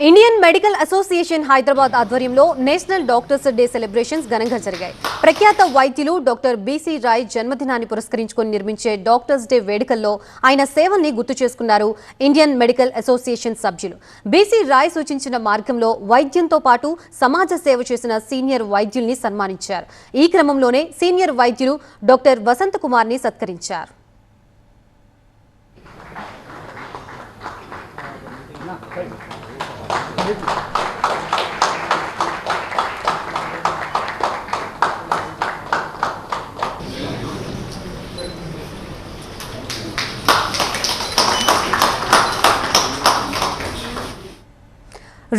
Indian medical association Hyderabad ఆధ్వర్యంలో national doctors day celebrations ఘనంగా జరిగాయి. ప్రఖ్యాత వైద్యులు డాక్టర్ బీసీ రాయ్ జన్మదినాన్ని పురస్కరించుకొని నిర్మించే డాక్టర్స్ డే వేడుకల్లో ఆయన సేవల్ని గుర్తు చేసుకున్నారు ఇండియన్ మెడికల్ అసోసియేషన్ సభ్యులు. బీసీ రాయ్ సూచించిన మార్గంలో వైద్యంతో పాటు సమాజ సేవ చేసిన సీనియర్ వైద్యుల్ని సన్మానించారు. ఈ క్రమంలోనే సీనియర్ వైద్యులు డాక్టర్ వసంత్ కుమార్ని సత్కరించారు.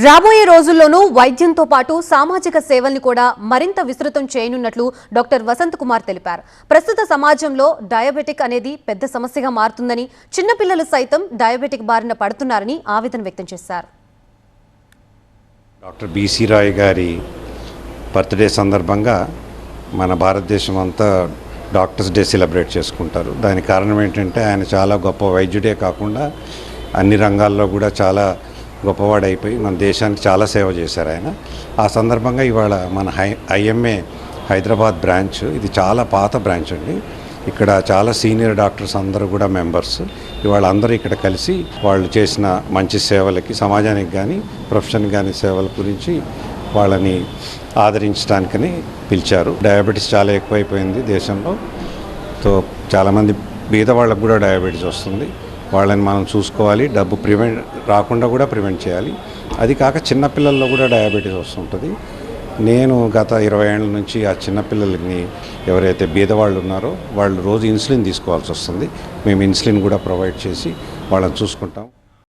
రాబోయే రోజుల్లోనూ వైద్యంతో పాటు సామాజిక సేవల్ని కూడా మరింత విస్తృతం చేయనున్నట్లు డాక్టర్ వసంత్ కుమార్ తెలిపారు. ప్రస్తుత సమాజంలో డయాబెటిక్ అనేది పెద్ద సమస్యగా మారుతుందని, చిన్నపిల్లలు సైతం డయాబెటిక్ బారిన పడుతున్నారని ఆవేదన వ్యక్తం చేశారు. డాక్టర్ బీసీ రాయ్ గారి బర్త్డే సందర్భంగా మన భారతదేశం అంతా డాక్టర్స్ డే సెలబ్రేట్ చేసుకుంటారు. దానికి కారణం ఏంటంటే ఆయన చాలా గొప్ప వైద్యుడే కాకుండా అన్ని రంగాల్లో కూడా చాలా గొప్పవాడైపోయి మన దేశానికి చాలా సేవ చేశారు ఆయన. ఆ సందర్భంగా ఇవాళ మన ఐఎంఏ హైదరాబాద్ బ్రాంచ్, ఇది చాలా పాత బ్రాంచ్ అండి. ఇక్కడ చాలా సీనియర్ డాక్టర్స్ అందరూ కూడా మెంబర్స్. ఇవాళ అందరూ ఇక్కడ కలిసి వాళ్ళు చేసిన మంచి సేవలకి, సమాజానికి కానీ ప్రొఫెషన్కి కానీ సేవల గురించి వాళ్ళని ఆదరించడానికని పిలిచారు. డయాబెటీస్ చాలా ఎక్కువైపోయింది దేశంలో. సో చాలామంది బీద వాళ్ళకు కూడా డయాబెటీస్ వస్తుంది. వాళ్ళని మనం చూసుకోవాలి, డబ్బు రాకుండా కూడా ప్రివెంట్ చేయాలి. అది కాక చిన్నపిల్లల్లో కూడా డయాబెటీస్ వస్తుంటుంది. నేను గత 20 ఏళ్ళ నుంచి ఆ చిన్నపిల్లలకి ఎవరైతే బీదవాళ్ళు ఉన్నారో వాళ్ళు రోజు ఇన్సులిన్ తీసుకోవాల్సి వస్తుంది. మేము ఇన్సులిన్ కూడా ప్రొవైడ్ చేసి వాళ్ళని చూసుకుంటాం.